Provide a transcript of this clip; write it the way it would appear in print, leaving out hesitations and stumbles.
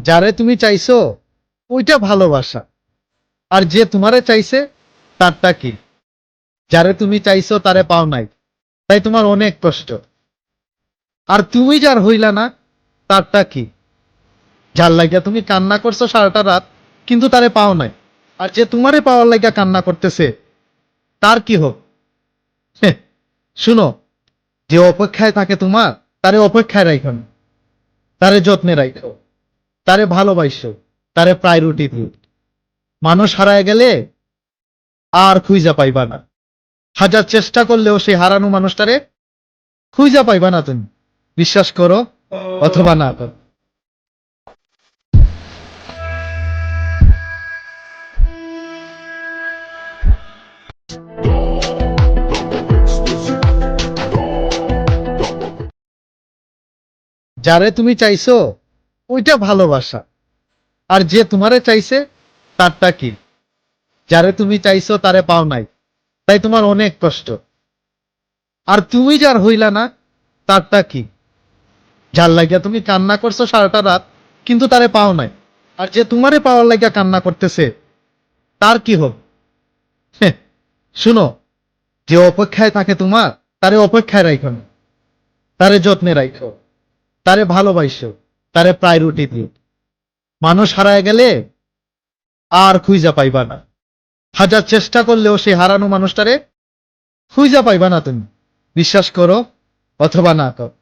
যারে তুমি চাইছো ওইটা ভালোবাসা, আর যে তোমারে চাইছে তারটা কি? যারে তুমি চাইছো তারে পাও নাই, তাই তোমার অনেক কষ্ট। আর তুমি যার হইলা না তারটা কি? যার লাগিয়া তুমি কান্না করছো সারাটা রাত, কিন্তু তারে পাও নাই। আর যে তোমারে পাওয়ার লাগিয়া কান্না করতেছে তার কি হোক? হেহ, শুনো, যে অপেক্ষায় থাকে তোমার, তারে অপেক্ষায় রাখো না, তারে যত্নে রাখো, তারে ভালোবাসো, তারে প্রায়োরিটি দিও। মানুষ হারায় গেলে আর খুঁজা পাইবা না। হাজার চেষ্টা করলেও সেই হারানো মানুষটারে খুঁজা পাইবা না তুমি। বিশ্বাস করো অথবা না করো। যারে তুমি চাইছো ওইটা ভালোবাসা, আর যে তোমারে চাইছে তারটা কি? যারে তুমি চাইছো তারে পাও নাই, তাই তোমার অনেক কষ্ট। আর তুমি যার হইলা না তারটা কি? যার লাগিয়া তুমি কান্না করছো সারাটা রাত, কিন্তু তারে পাও নাই। আর যে তোমারে পাওয়ার লাগিয়া কান্না করতেছে তার কি হোক? হেহ, শুনো, যে অপেক্ষায় থাকে তোমার, তারে অপেক্ষায় রাখো না, তারে যত্নে রাখো, তারে ভালোবাসো, তারে প্রায়োরিটি দিও। মানুষ হারায় গেলে আর খুঁজা পাইবা না। হাজার চেষ্টা করলেও সেই হারানো মানুষটারে খুঁজা পাইবা না তুমি। বিশ্বাস করো অথবা না করো।